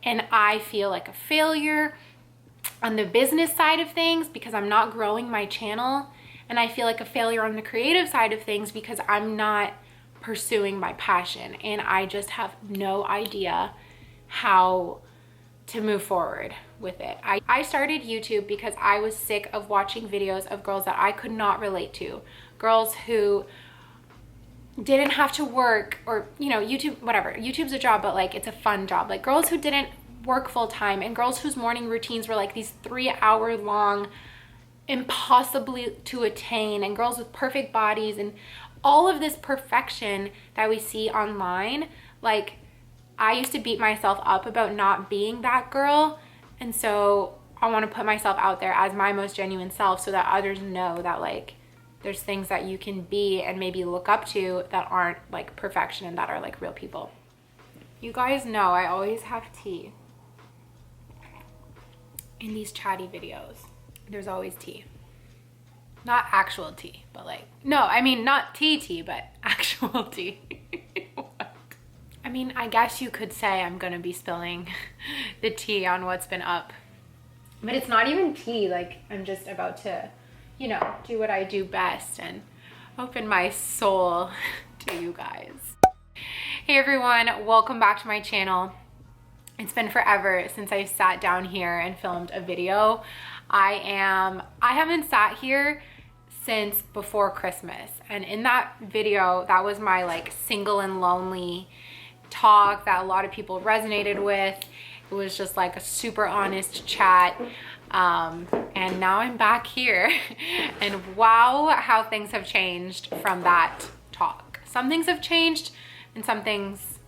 and I feel like a failure on the business side of things because I'm not growing my channel, and I feel like a failure on the creative side of things because I'm not pursuing my passion, and I just have no idea how to move forward with it. I started YouTube because I was sick of watching videos of girls that I could not relate to, girls who didn't have to work, or you know, YouTube, whatever, YouTube's a job, but like it's a fun job, like girls who didn't work full time, and girls whose morning routines were like these 3-hour long, impossibly to attain, and girls with perfect bodies and all of this perfection that we see online. Like, I used to beat myself up about not being that girl, and so I want to put myself out there as my most genuine self so that others know that like there's things that you can be and maybe look up to that aren't like perfection and that are like real people. You guys know I always have tea in these chatty videos. There's always tea. Not actual tea, but like, no, I mean not tea, but actual tea. What? I mean, I guess you could say I'm gonna be spilling the tea on what's been up, but it's not even tea. Like, I'm just about to, you know, do what I do best and open my soul to you guys. Hey everyone, welcome back to my channel. It's been forever since I sat down here and filmed a video. I haven't sat here since before Christmas, and in that video, that was my like single and lonely talk that a lot of people resonated with. It was just like a super honest chat. And now I'm back here and wow, how things have changed from that talk. Some things have changed and some things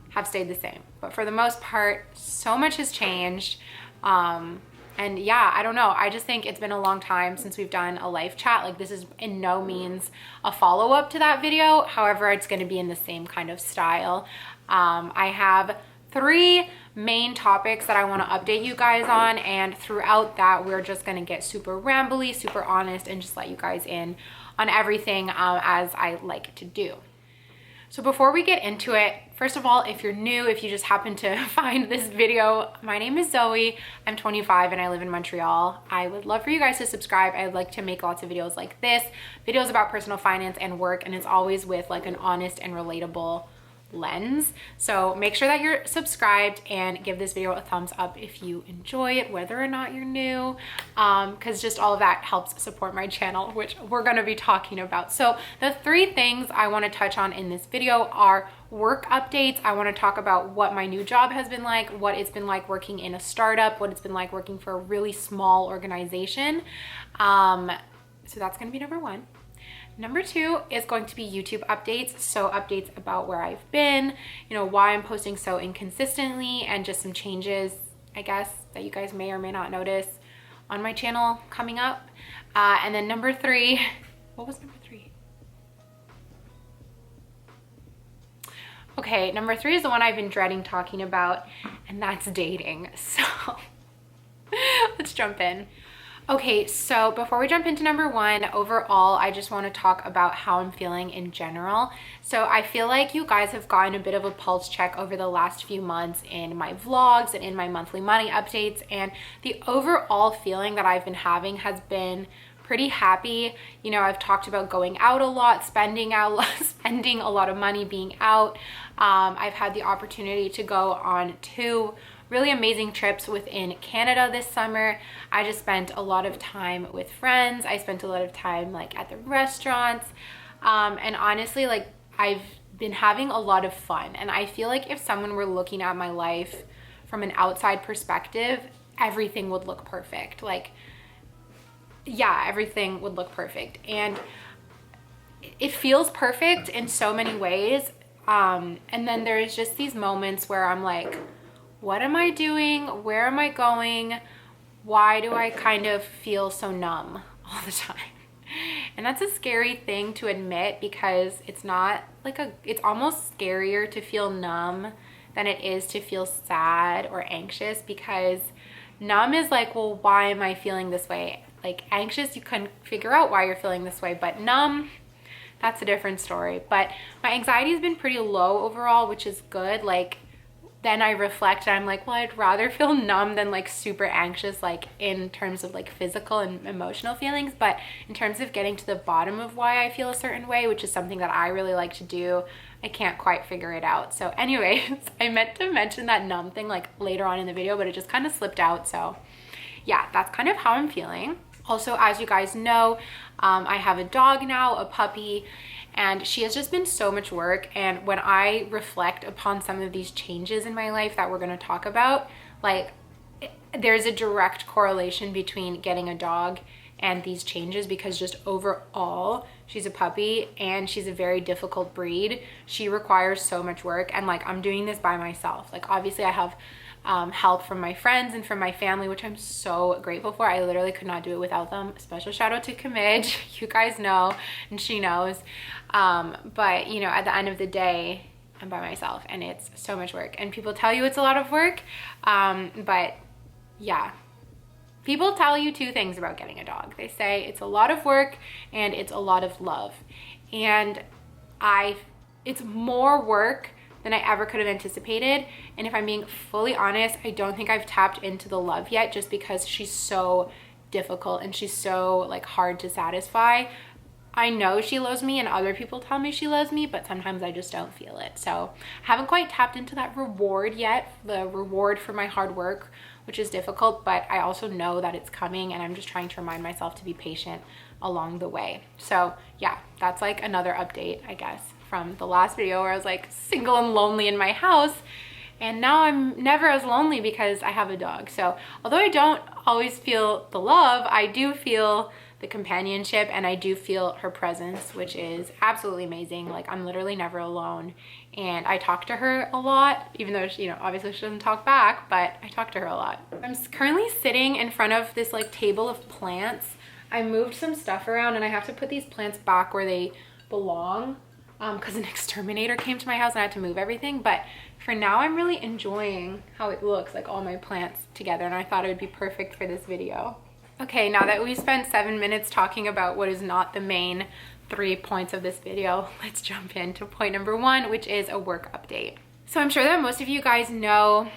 have stayed the same, but for the most part, so much has changed. And yeah, I don't know. I just think it's been a long time since we've done a live chat. Like, this is in no means a follow-up to that video. However, it's going to be in the same kind of style. I have 3 main topics that I want to update you guys on, and throughout that we're just going to get super rambly, super honest, and just let you guys in on everything as I like to do. So before we get into it, first of all, if you're new, if you just happen to find this video, my name is Zoe. I'm 25 and I live in Montreal. I would love for you guys to subscribe. I'd like to make lots of videos like this, videos about personal finance and work, and it's always with like an honest and relatable lens. So make sure that you're subscribed and give this video a thumbs up if you enjoy it, whether or not you're new, because just all of that helps support my channel, which we're going to be talking about. So the 3 things I want to touch on in this video are work updates. I want to talk about what my new job has been like, what it's been like working in a startup, what it's been like working for a really small organization. So that's going to be number 1. Number 2 is going to be YouTube updates. So updates about where I've been, you know, why I'm posting so inconsistently, and just some changes, I guess, that you guys may or may not notice on my channel coming up. And then number 3, what was number 3? Okay, number 3 is the one I've been dreading talking about, and that's dating. So let's jump in. Okay, so before we jump into number 1, overall, I just want to talk about how I'm feeling in general. So I feel like you guys have gotten a bit of a pulse check over the last few months in my vlogs and in my monthly money updates, and the overall feeling that I've been having has been pretty happy. You know, I've talked about going out a lot, spending a lot of money being out. I've had the opportunity to go on 2 really amazing trips within Canada this summer. I just spent a lot of time with friends. I spent a lot of time like at the restaurants. And honestly, like, I've been having a lot of fun. And I feel like if someone were looking at my life from an outside perspective, everything would look perfect. Like, yeah, everything would look perfect. And it feels perfect in so many ways. And then there's just these moments where I'm like, what am I doing? Where am I going? Why do I kind of feel so numb all the time? And that's a scary thing to admit, because it's not like it's almost scarier to feel numb than it is to feel sad or anxious, because numb is like, well, why am I feeling this way? Like, anxious, you can figure out why you're feeling this way, but numb, that's a different story. But my anxiety has been pretty low overall, which is good. Like, then I reflect and I'm like, well, I'd rather feel numb than like super anxious, like in terms of like physical and emotional feelings. But in terms of getting to the bottom of why I feel a certain way, which is something that I really like to do, I can't quite figure it out. So anyways, I meant to mention that numb thing like later on in the video, but it just kind of slipped out. So yeah, that's kind of how I'm feeling. Also, as you guys know, I have a dog now, a puppy, and she has just been so much work. And when I reflect upon some of these changes in my life that we're going to talk about, like there's a direct correlation between getting a dog and these changes, because just overall, she's a puppy and she's a very difficult breed. She requires so much work, and like I'm doing this by myself. Like obviously I have help from my friends and from my family, which I'm so grateful for. I literally could not do it without them. Special shout out to Kamij. You guys know, and she knows. But you know, at the end of the day, I'm by myself and it's so much work. And people tell you it's a lot of work. But yeah, people tell you two things about getting a dog. They say it's a lot of work and it's a lot of love. And it's more work than I ever could have anticipated. And if I'm being fully honest, I don't think I've tapped into the love yet, just because she's so difficult and she's so like hard to satisfy. I know she loves me and other people tell me she loves me, but sometimes I just don't feel it. So I haven't quite tapped into that reward yet, the reward for my hard work, which is difficult, but I also know that it's coming, and I'm just trying to remind myself to be patient along the way. So yeah, that's like another update, I guess, from the last video where I was like single and lonely in my house, and now I'm never as lonely because I have a dog. So although I don't always feel the love, I do feel the companionship, and I do feel her presence, which is absolutely amazing. Like I'm literally never alone, and I talk to her a lot, even though she, you know, obviously she doesn't talk back, but I talk to her a lot. I'm currently sitting in front of this like table of plants. I moved some stuff around and I have to put these plants back where they belong, because an exterminator came to my house and I had to move everything. But for now, I'm really enjoying how it looks, like all my plants together, and I thought it would be perfect for this video. Okay, now that we spent 7 minutes talking about what is not the main 3 points of this video, let's jump into point number 1, which is a work update. So I'm sure that most of you guys know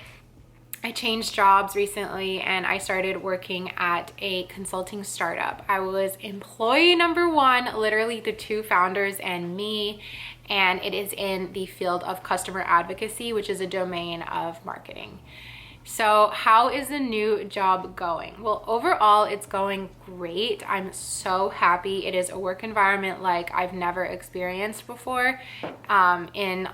I changed jobs recently and I started working at a consulting startup. I was employee number 1, literally the 2 founders and me, and it is in the field of customer advocacy, which is a domain of marketing. So how is the new job going? Well, overall, it's going great. I'm so happy. It is a work environment like I've never experienced before, in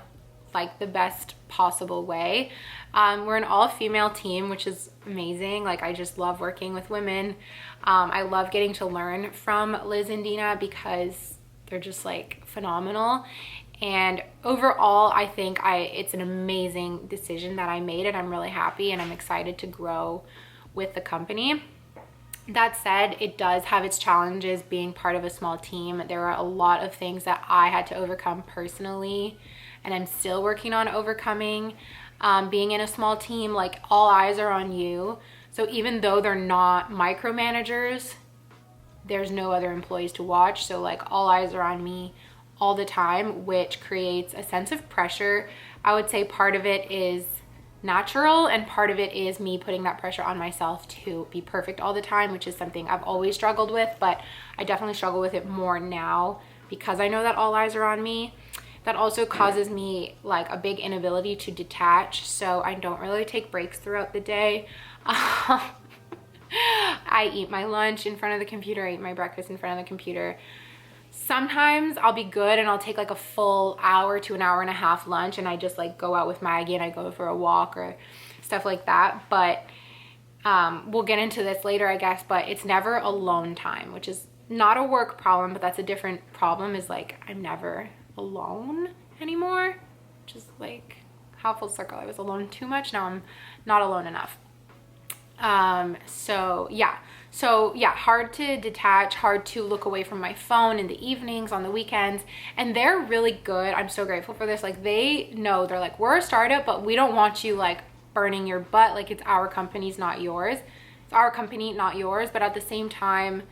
like the best possible way. We're an all-female team, which is amazing. Like I just love working with women. I love getting to learn from Liz and Dina because they're just like phenomenal. And overall, I think it's an amazing decision that I made, and I'm really happy and I'm excited to grow with the company. That said, it does have its challenges being part of a small team. There are a lot of things that I had to overcome personally, and I'm still working on overcoming. Being in a small team, like all eyes are on you. So even though they're not micromanagers, there's no other employees to watch. So like all eyes are on me all the time, which creates a sense of pressure. I would say part of it is natural and part of it is me putting that pressure on myself to be perfect all the time, which is something I've always struggled with, but I definitely struggle with it more now because I know that all eyes are on me. That also causes me like a big inability to detach, so I don't really take breaks throughout the day. I eat my lunch in front of the computer, I eat my breakfast in front of the computer. Sometimes I'll be good and I'll take like a full hour to an hour and a half lunch and I just like go out with Maggie and I go for a walk or stuff like that. But we'll get into this later, I guess, but it's never alone time, which is not a work problem, but that's a different problem, is like I'm never alone anymore, which is like how full circle. I was alone too much, now I'm not alone enough. So yeah, hard to detach, hard to look away from my phone in the evenings, on the weekends, and they're really good. I'm so grateful for this. Like they know, they're like, we're a startup, but we don't want you like burning your butt. Like it's our company's not yours. It's our company, not yours. But at the same time,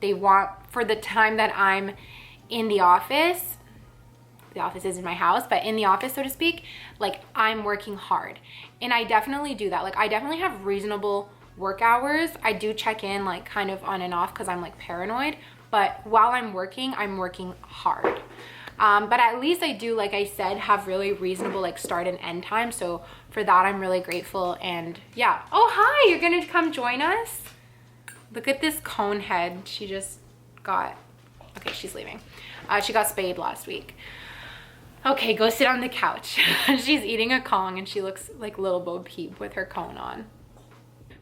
they want, for the time that I'm in the office, the office is in my house, but in the office, so to speak, like I'm working hard. And I definitely do that. Like I definitely have reasonable work hours. I do check in like kind of on and off because I'm like paranoid, but while I'm working hard. But at least I do, like I said, have really reasonable like start and end time. So for that, I'm really grateful. And yeah. Oh, hi, you're gonna come join us? Look at this cone head. She just got, okay, she's leaving. She got spayed last week. Okay, go sit on the couch. She's eating a Kong and she looks like Little Bo Peep with her cone on.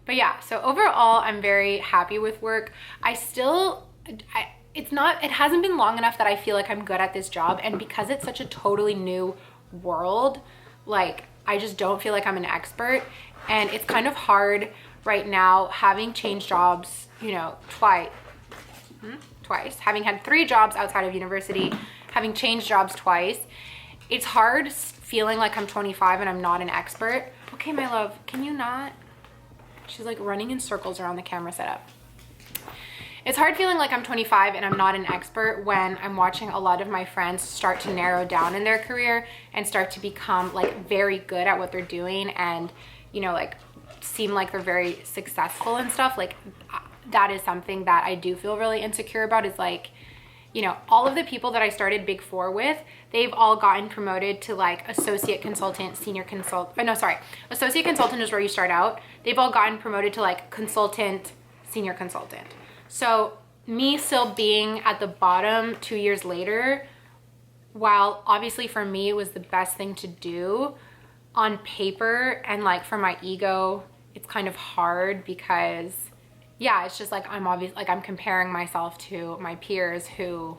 But yeah, so overall, I'm very happy with work. It hasn't been long enough that I feel like I'm good at this job. And because it's such a totally new world, like I just don't feel like I'm an expert. And it's kind of hard right now, having changed jobs, you know, twice, having had 3 jobs outside of university, having changed jobs twice. It's hard feeling like I'm 25 and I'm not an expert. Okay, my love, can you not? She's like running in circles around the camera setup. It's hard feeling like I'm 25 and I'm not an expert when I'm watching a lot of my friends start to narrow down in their career and start to become like very good at what they're doing and, you know, like seem like they're very successful and stuff. Like that is something that I do feel really insecure about, is like, you know, all of the people that I started Big Four with, they've all gotten promoted to like associate consultant, senior consultant. Oh, no, sorry. Associate consultant is where you start out. They've all gotten promoted to like consultant, senior consultant. So me still being at the bottom 2 years later, while obviously for me it was the best thing to do on paper, and like for my ego, it's kind of hard because yeah, it's just like I'm comparing myself to my peers who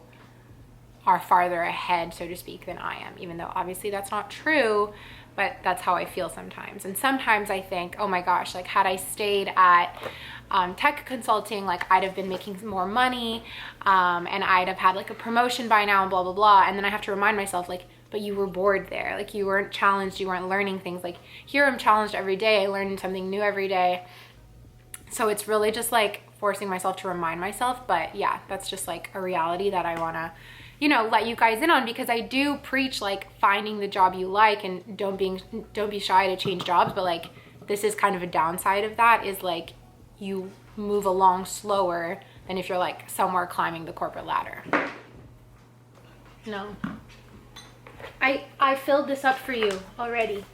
are farther ahead, so to speak, than I am, even though obviously that's not true, but that's how I feel sometimes. And sometimes I think, oh my gosh, like had I stayed at tech consulting, like I'd have been making more money, and I'd have had like a promotion by now and blah, blah, blah. And then I have to remind myself like, but you were bored there. Like you weren't challenged, you weren't learning things. Like here I'm challenged every day. I learn something new every day. So it's really just like forcing myself to remind myself. But yeah, that's just like a reality that I wanna, you know, let you guys in on, because I do preach like finding the job you like and don't be shy to change jobs. But like this is kind of a downside of that, is like you move along slower than if you're like somewhere climbing the corporate ladder. No. I filled this up for you already.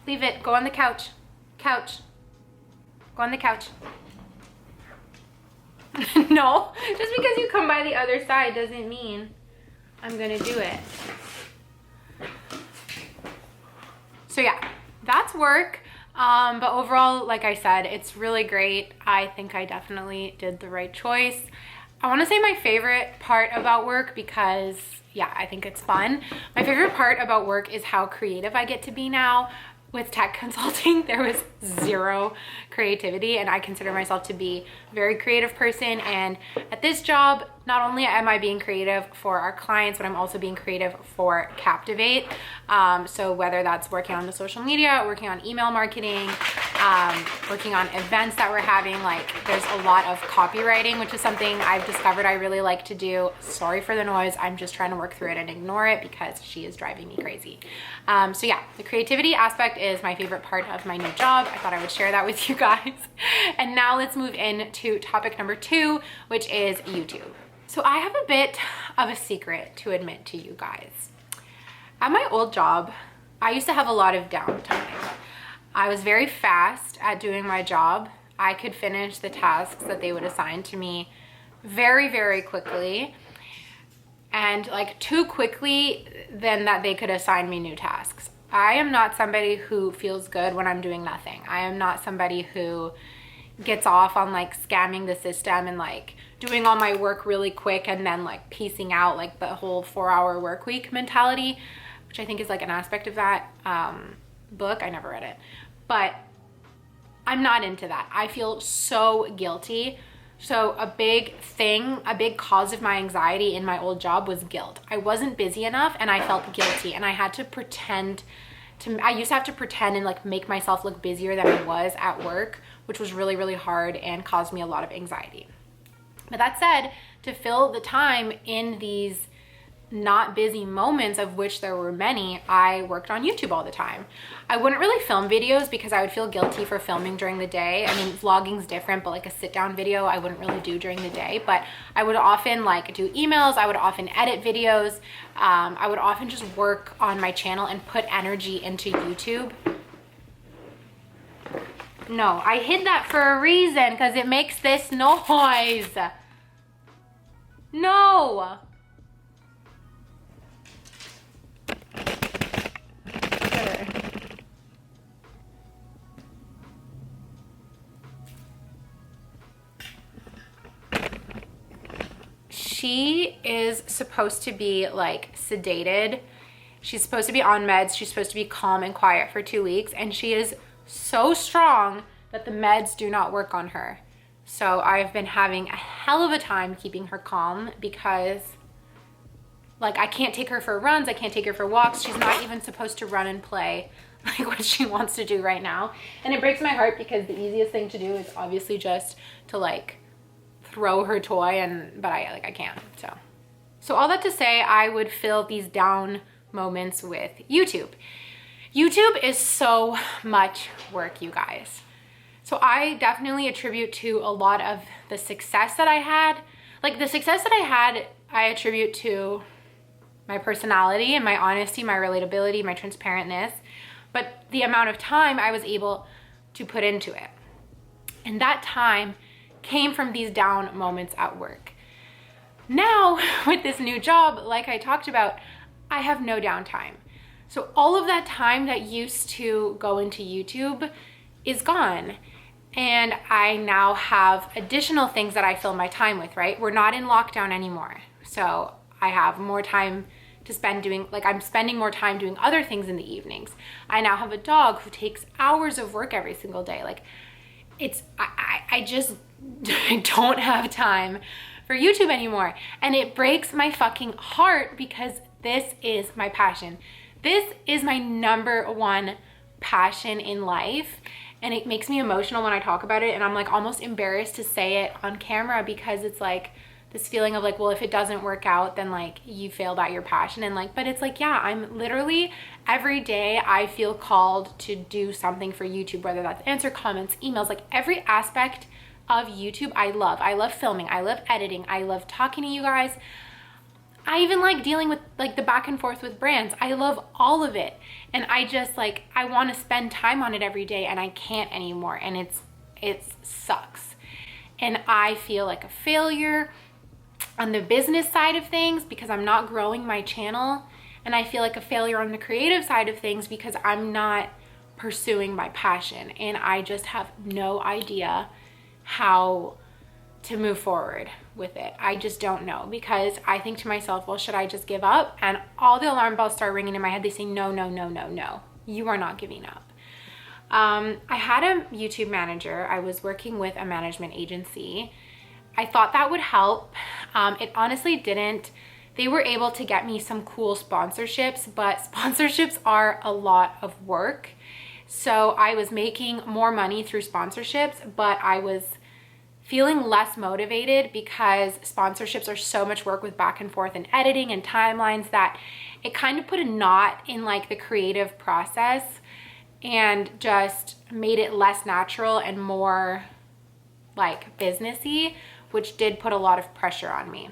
Leave it. Go on the couch. Couch. Go on the couch. No, just because you come by the other side doesn't mean I'm gonna do it. So yeah, that's work. But overall, like I said, it's really great. I think I definitely did the right choice. I want to say my favorite part about work, because yeah, I think it's fun. My favorite part about work is how creative I get to be now. With tech consulting, there was zero creativity, and I consider myself to be a very creative person. And at this job, not only am I being creative for our clients, but I'm also being creative for Captivate. So whether that's working on the social media, working on email marketing, working on events that we're having, like there's a lot of copywriting, which is something I've discovered I really like to do. Sorry for the noise. I'm just trying to work through it and ignore it because she is driving me crazy. So yeah, the creativity aspect is my favorite part of my new job. I thought I would share that with you guys. And now let's move into topic number 2, which is YouTube. So I have a bit of a secret to admit to you guys. At my old job, I used to have a lot of downtime. I was very fast at doing my job. I could finish the tasks that they would assign to me very, very quickly. And like too quickly than that they could assign me new tasks. I am not somebody who feels good when I'm doing nothing. I am not somebody who gets off on like scamming the system and like doing all my work really quick and then like piecing out, like the whole 4-hour work week mentality, which I think is like an aspect of that book. I never read it, but I'm not into that. I feel so guilty. So a big cause of my anxiety in my old job was guilt. I wasn't busy enough and I felt guilty, and I had to I used to have to pretend and like make myself look busier than I was at work, which was really, really hard and caused me a lot of anxiety. But that said, to fill the time in these not busy moments, of which there were many, I worked on YouTube all the time. I wouldn't really film videos because I would feel guilty for filming during the day. I mean, vlogging's different, but like a sit down video I wouldn't really do during the day. But I would often like do emails, I would often edit videos, I would often just work on my channel and put energy into YouTube. No, I hid that for a reason, because it makes this noise. No. She is supposed to be like sedated. She's supposed to be on meds. She's supposed to be calm and quiet for 2 weeks. And she is so strong that the meds do not work on her. So I've been having a hell of a time keeping her calm, because like I can't take her for runs. I can't take her for walks. She's not even supposed to run and play like what she wants to do right now. And it breaks my heart, because the easiest thing to do is obviously just to like throw her toy, but I can't. So all that to say, I would fill these down moments with YouTube. YouTube is so much work, you guys. So I definitely attribute to a lot of the success that I had. Like the success that I had, I attribute to my personality and my honesty, my relatability, my transparentness, but the amount of time I was able to put into it. And that time came from these down moments at work. Now, with this new job, like I talked about, I have no downtime. So all of that time that used to go into YouTube is gone. And I now have additional things that I fill my time with, right? We're not in lockdown anymore. So I have more time to spend doing, like I'm spending more time doing other things in the evenings. I now have a dog who takes hours of work every single day. Like I just don't have time for YouTube anymore. And it breaks my fucking heart, because this is my passion. This is my number one passion in life. And it makes me emotional when I talk about it. And I'm like almost embarrassed to say it on camera, because it's like this feeling of like, well, if it doesn't work out, then like you failed at your passion. And like, but it's like, yeah, I'm literally every day I feel called to do something for YouTube, whether that's answer comments, emails, like every aspect of YouTube I love. I love filming. I love editing. I love talking to you guys. I even like dealing with like the back and forth with brands. I love all of it. And I just like, I want to spend time on it every day, and I can't anymore. And it sucks. And I feel like a failure on the business side of things because I'm not growing my channel. And I feel like a failure on the creative side of things because I'm not pursuing my passion. And I just have no idea how to move forward with it. I just don't know, because I think to myself, well, should I just give up? And all the alarm bells start ringing in my head. They say, no, no, no, no, no. You are not giving up. I had a YouTube manager. I was working with a management agency. I thought that would help. It honestly didn't. They were able to get me some cool sponsorships, but sponsorships are a lot of work. So I was making more money through sponsorships, but I was feeling less motivated because sponsorships are so much work with back and forth and editing and timelines that it kind of put a knot in like the creative process and just made it less natural and more like businessy, which did put a lot of pressure on me.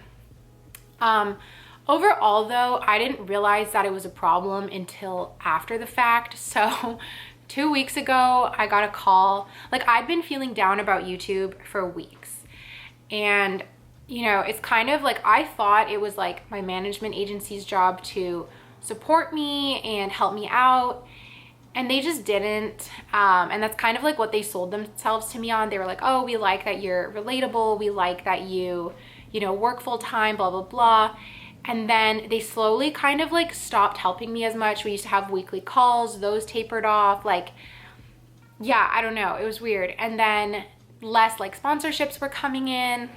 Overall though, I didn't realize that it was a problem until after the fact. So 2 weeks ago, I got a call. Like, I'd been feeling down about YouTube for weeks. And, you know, it's kind of like, I thought it was like my management agency's job to support me and help me out. And they just didn't. And that's kind of like what they sold themselves to me on. They were like, oh, we like that you're relatable. We like that you know, work full time, blah, blah, blah. And then they slowly kind of like stopped helping me as much. We used to have weekly calls, those tapered off. Like, yeah, I don't know. It was weird. And then less like sponsorships were coming in.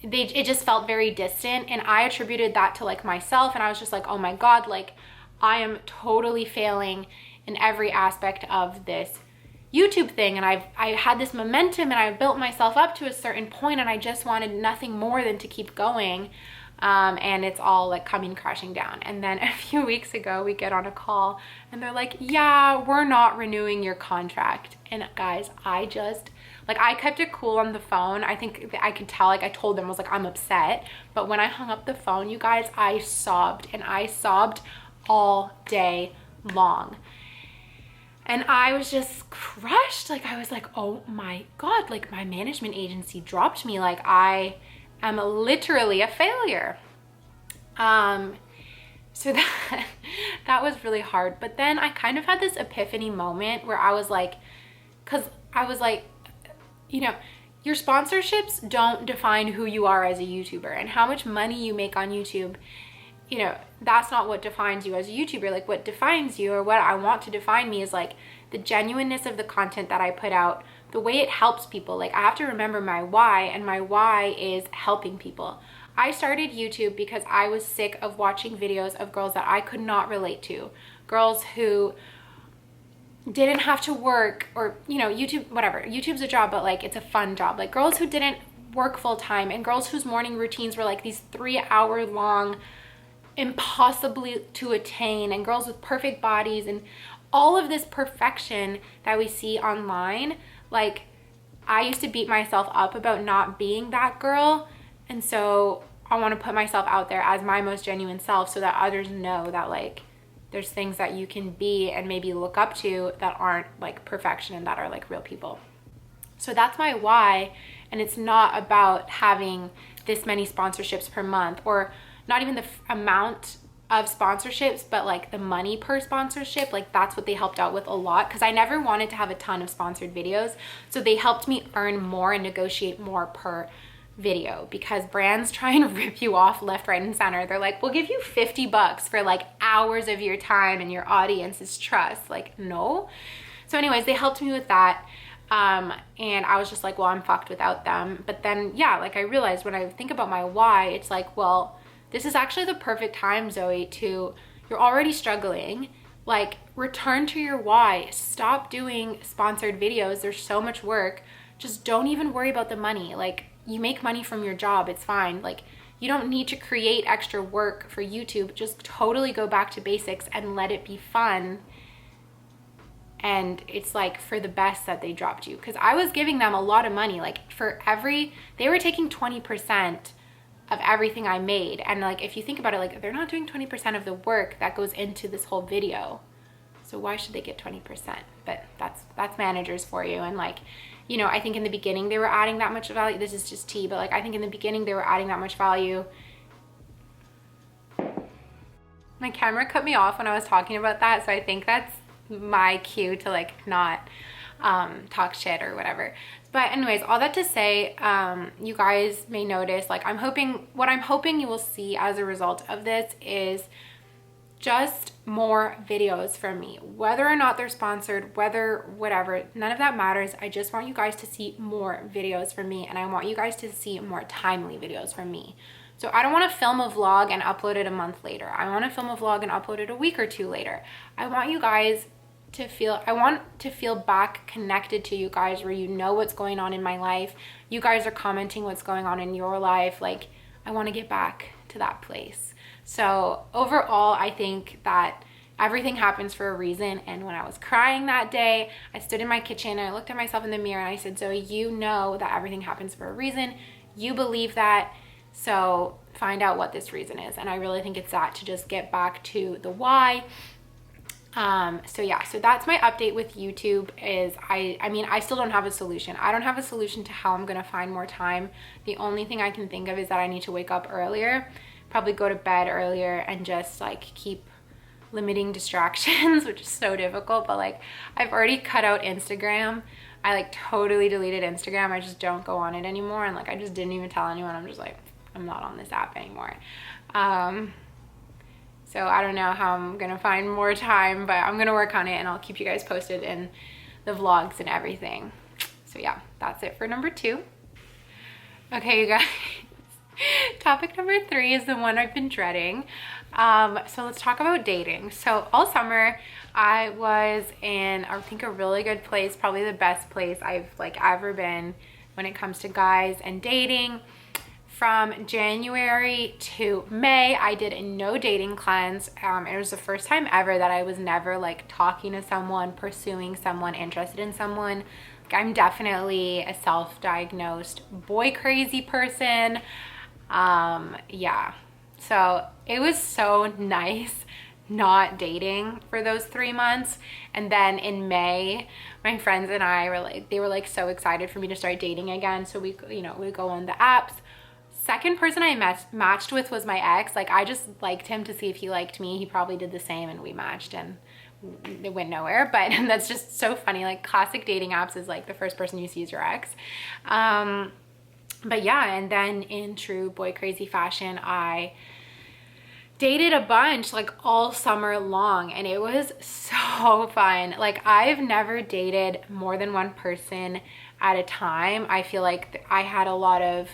It just felt very distant. And I attributed that to like myself. And I was just like, oh my God, like I am totally failing in every aspect of this YouTube thing, and I had this momentum and I built myself up to a certain point, and I just wanted nothing more than to keep going. And it's all like coming crashing down. And then a few weeks ago, we get on a call and they're like, yeah, we're not renewing your contract. And guys, I kept it cool on the phone. I think I could tell, like I told them, I was like, I'm upset. But when I hung up the phone, you guys, I sobbed, and I sobbed all day long. And I was just crushed. Like, I was like, oh my God, like my management agency dropped me. Like, I am literally a failure. So that was really hard. But then I kind of had this epiphany moment where I was like, cause I was like, you know, your sponsorships don't define who you are as a YouTuber, and how much money you make on YouTube. You know, that's not what defines you as a YouTuber. Like, what defines you, or what I want to define me, is like the genuineness of the content that I put out, the way it helps people. Like, I have to remember my why, and my why is helping people. I started YouTube because I was sick of watching videos of girls that I could not relate to, girls who didn't have to work, or, you know, YouTube, whatever, YouTube's a job, but like it's a fun job. Like, girls who didn't work full time, and girls whose morning routines were like these 3-hour long, impossibly to attain, and girls with perfect bodies and all of this perfection that we see online. Like, I used to beat myself up about not being that girl, and so I want to put myself out there as my most genuine self, so that others know that like there's things that you can be and maybe look up to that aren't like perfection, and that are like real people. So that's my why. And it's not about having this many sponsorships per month, or not even the amount of sponsorships, but like the money per sponsorship. Like, that's what they helped out with a lot, because I never wanted to have a ton of sponsored videos. So they helped me earn more and negotiate more per video, because brands try and rip you off left, right, and center. They're like, we'll give you $50 for like hours of your time and your audience's trust. Like, no. So anyways, they helped me with that. And I was just like, well, I'm fucked without them. But then, yeah, like I realized when I think about my why, it's like, well, this is actually the perfect time, Zoe, you're already struggling. Like, return to your why. Stop doing sponsored videos. There's so much work. Just don't even worry about the money. Like, you make money from your job. It's fine. Like, you don't need to create extra work for YouTube. Just totally go back to basics and let it be fun. And it's like for the best that they dropped you. Because I was giving them a lot of money. Like, they were taking 20% of everything I made. And like, if you think about it, like, they're not doing 20% of the work that goes into this whole video. So why should they get 20%? But that's managers for you. And like, you know, I think in the beginning they were adding that much value. This is just tea, but like, I think in the beginning they were adding that much value. My camera cut me off when I was talking about that. So I think that's my cue to like not talk shit or whatever. But anyways, all that to say, you guys may notice, like, what I'm hoping you will see as a result of this is just more videos from me, whether or not they're sponsored, whatever, none of that matters. I just want you guys to see more videos from me, and I want you guys to see more timely videos from me. So I don't want to film a vlog and upload it a month later. I want to film a vlog and upload it a week or two later. I want to feel back connected to you guys, where you know what's going on in my life. You guys are commenting what's going on in your life. Like, I want to get back to that place. So overall, I think that everything happens for a reason. And when I was crying that day, I stood in my kitchen and I looked at myself in the mirror and I said, Zoe, you know that everything happens for a reason. You believe that. So find out what this reason is. And I really think it's that, to just get back to the why. So yeah, so that's my update with YouTube. Is I mean, I still don't have a solution. I don't have a solution to how I'm going to find more time. The only thing I can think of is that I need to wake up earlier, probably go to bed earlier, and just like keep limiting distractions, which is so difficult. But like, I've already cut out Instagram. I like totally deleted Instagram. I just don't go on it anymore. And like, I just didn't even tell anyone. I'm just like, I'm not on this app anymore. So I don't know how I'm gonna find more time, but I'm gonna work on it, and I'll keep you guys posted in the vlogs and everything. So yeah, that's it for number 2. Okay, you guys. Topic number 3 is the one I've been dreading. So let's talk about dating. So all summer, I was in, I think, a really good place, probably the best place I've like ever been when it comes to guys and dating. From January to May, I did a no dating cleanse. It was the first time ever that I was never like talking to someone, pursuing someone, interested in someone. Like, I'm definitely a self-diagnosed boy crazy person. Yeah. So it was so nice not dating for those 3 months. And then in May, my friends and I were like, they were like so excited for me to start dating again. So we, you know, we go on the apps. Second person I matched with was my ex. Like, I just liked him to see if he liked me. He probably did the same, and we matched and it went nowhere. But that's just so funny. Like, classic dating apps is like the first person you see is your ex. But yeah, and then in true boy crazy fashion, I dated a bunch like all summer long, and it was so fun. Like, I've never dated more than one person at a time. I feel like I had a lot of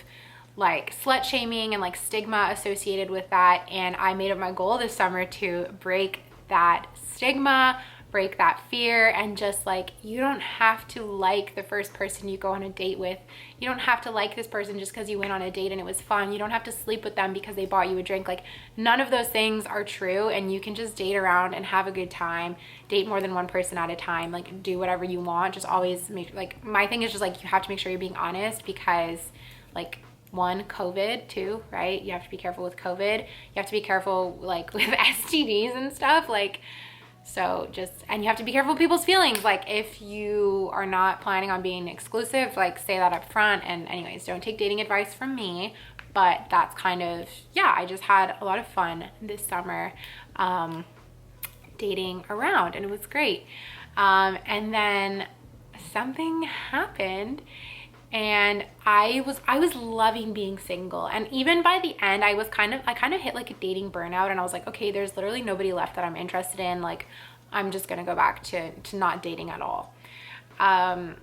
like slut shaming and like stigma associated with that, and I made it my goal this summer to break that stigma, break that fear, and just like, you don't have to like the first person you go on a date with. You don't have to like this person just because you went on a date and it was fun. You don't have to sleep with them because they bought you a drink. Like, none of those things are true, and you can just date around and have a good time. Date more than one person at a time. Like, do whatever you want. Just always make, like, my thing is just like, you have to make sure you're being honest, because like, one, COVID, two, right? You have to be careful with COVID. You have to be careful like with STDs and stuff. Like, so just, and you have to be careful with people's feelings. Like, if you are not planning on being exclusive, like, say that up front. And anyways, don't take dating advice from me, but that's kind of, yeah, I just had a lot of fun this summer dating around, and it was great. And then something happened, and I was loving being single. And even by the end, I kind of hit like a dating burnout, and I was like, okay, there's literally nobody left that I'm interested in. Like, I'm just gonna go back to not dating at all. And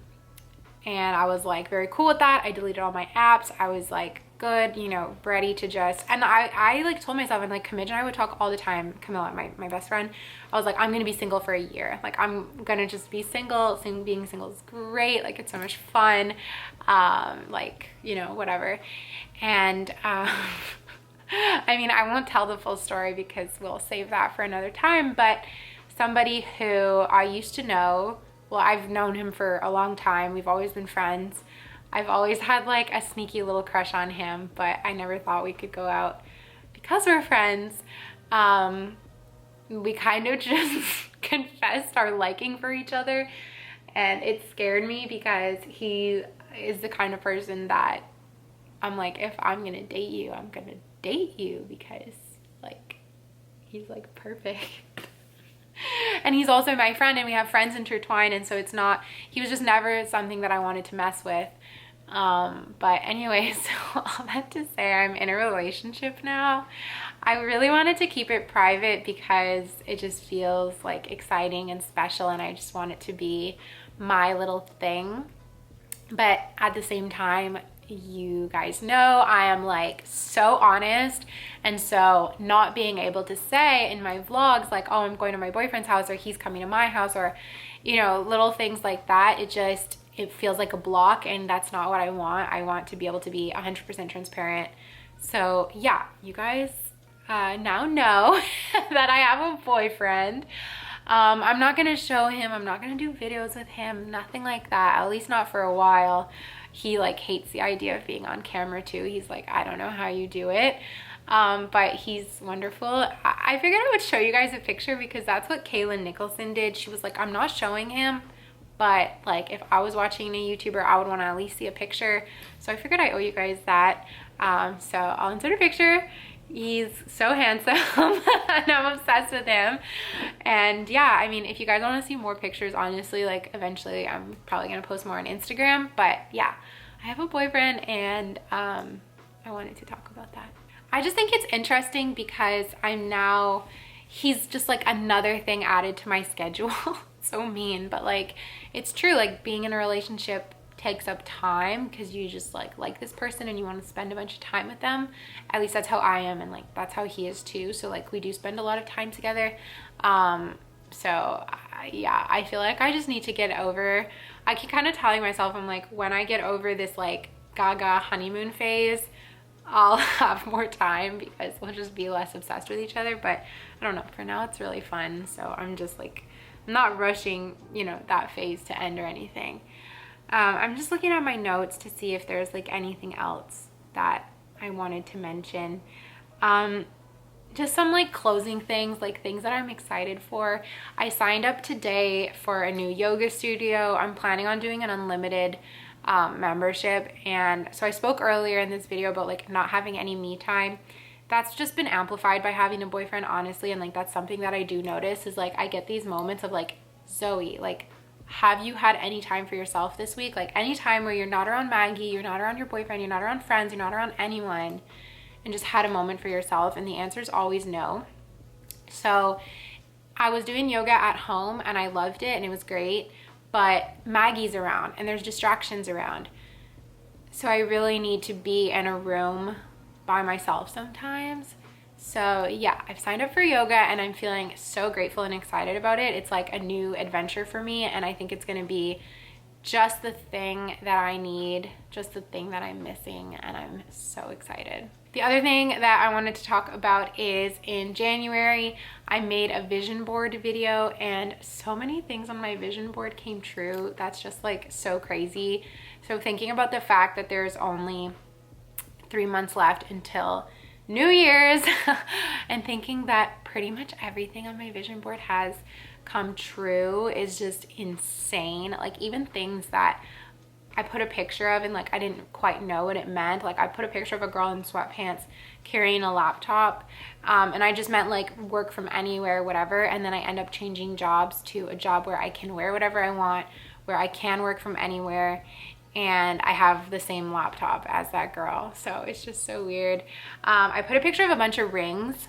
I was like very cool with that. I deleted all my apps. I was like, good, you know, ready to just, and I like told myself, and like Camille and I would talk all the time, Camilla, my best friend, I was like, I'm gonna be single for a year. Like, I'm gonna just be single. Being single is great. Like, it's so much fun. Like, you know, whatever. And I mean, I won't tell the full story because we'll save that for another time, but somebody who I used to know, well, I've known him for a long time. We've always been friends. I've always had like a sneaky little crush on him, but I never thought we could go out because we're friends. We kind of just confessed our liking for each other, and it scared me because he is the kind of person that I'm like, if I'm gonna date you, I'm gonna date you because like, he's like perfect. And he's also my friend, and we have friends intertwined, and so it's not, he was just never something that I wanted to mess with. But anyways, so all that to say, I'm in a relationship now. I really wanted to keep it private because it just feels like exciting and special, and I just want it to be my little thing. But at the same time, you guys know I am like so honest, and so not being able to say in my vlogs like, oh, I'm going to my boyfriend's house, or he's coming to my house, or, you know, little things like that, it feels like a block, and that's not what I want. I want to be able to be 100% transparent. So yeah, you guys now know that I have a boyfriend. I'm not gonna show him, I'm not gonna do videos with him, nothing like that, at least not for a while. He like hates the idea of being on camera too. He's like, I don't know how you do it. But he's wonderful. I figured I would show you guys a picture because that's what Kaylin Nicholson did. She was like, I'm not showing him, but like, if I was watching a YouTuber, I would want to at least see a picture. So I figured I owe you guys that. So I'll insert a picture. He's so handsome and I'm obsessed with him. And yeah, I mean, if you guys want to see more pictures, honestly, like eventually I'm probably gonna post more on Instagram. But yeah, I have a boyfriend, and I wanted to talk about that. I just think it's interesting because he's just like another thing added to my schedule. So mean, but like, it's true. Like, being in a relationship takes up time because you just like this person and you want to spend a bunch of time with them. At least that's how I am, and like that's how he is too. So like, we do spend a lot of time together. So yeah, I feel like I just need to get over, I keep kind of telling myself, I'm like, when I get over this like gaga honeymoon phase, I'll have more time because we'll just be less obsessed with each other. But I don't know, for now it's really fun. So I'm just like, I'm not rushing, you know, that phase to end or anything. I'm just looking at my notes to see if there's like anything else that I wanted to mention. Just some like closing things, like things that I'm excited for. I signed up today for a new yoga studio. I'm planning on doing an unlimited membership. And so I spoke earlier in this video about like not having any me time. That's just been amplified by having a boyfriend, honestly. And like, that's something that I do notice is like, I get these moments of like, Zoe, like, have you had any time for yourself this week? Like any time where you're not around Maggie, you're not around your boyfriend, you're not around friends, you're not around anyone, and just had a moment for yourself? And the answer is always no. So I was doing yoga at home and I loved it and it was great, but Maggie's around and there's distractions around. So I really need to be in a room by myself sometimes. So yeah, I've signed up for yoga and I'm feeling so grateful and excited about it. It's like a new adventure for me, and I think it's going to be just the thing that I need, just the thing that I'm missing, and I'm so excited. The other thing that I wanted to talk about is in January, I made a vision board video and so many things on my vision board came true. That's just like so crazy. So thinking about the fact that there's only 3 months left until New Year's and thinking that pretty much everything on my vision board has come true is just insane. Like even things that I put a picture of and like I didn't quite know what it meant. Like I put a picture of a girl in sweatpants carrying a laptop, and I just meant like work from anywhere, whatever. And then I end up changing jobs to a job where I can wear whatever I want, where I can work from anywhere, and I have the same laptop as that girl. So it's just so weird. I put a picture of a bunch of rings,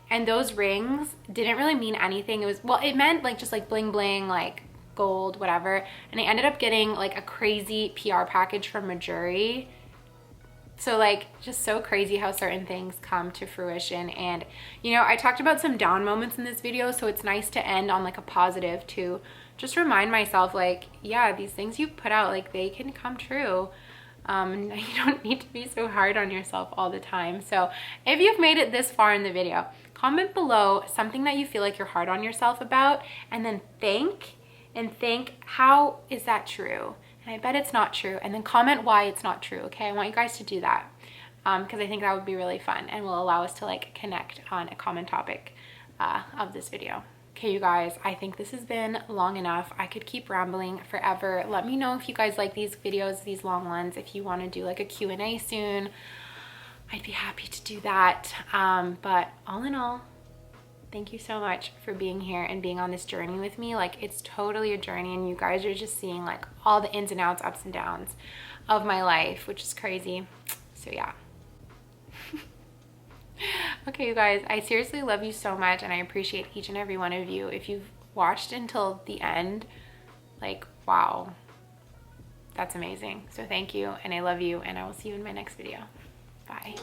and those rings didn't really mean anything. It was, well, it meant like just like bling bling, like gold, whatever. And I ended up getting like a crazy PR package from a jury. So like just so crazy how certain things come to fruition. And you know, I talked about some down moments in this video, so it's nice to end on like a positive to just remind myself like, yeah, these things you put out, like they can come true. You don't need to be so hard on yourself all the time. So if you've made it this far in the video, comment below something that you feel like you're hard on yourself about, and then think, how is that true? And I bet it's not true. And then comment why it's not true, okay? I want you guys to do that because I think that would be really fun and will allow us to like connect on a common topic of this video. Okay, you guys, I think this has been long enough. I could keep rambling forever. Let me know if you guys like these videos, these long ones. If you want to do like a Q&A soon, I'd be happy to do that. But all in all, thank you so much for being here and being on this journey with me. Like it's totally a journey, and you guys are just seeing like all the ins and outs, ups and downs of my life, which is crazy. So yeah. Okay, you guys, I seriously love you so much, and I appreciate each and every one of you. If you've watched until the end, like, wow, that's amazing. So thank you, and I love you, and I will see you in my next video. Bye.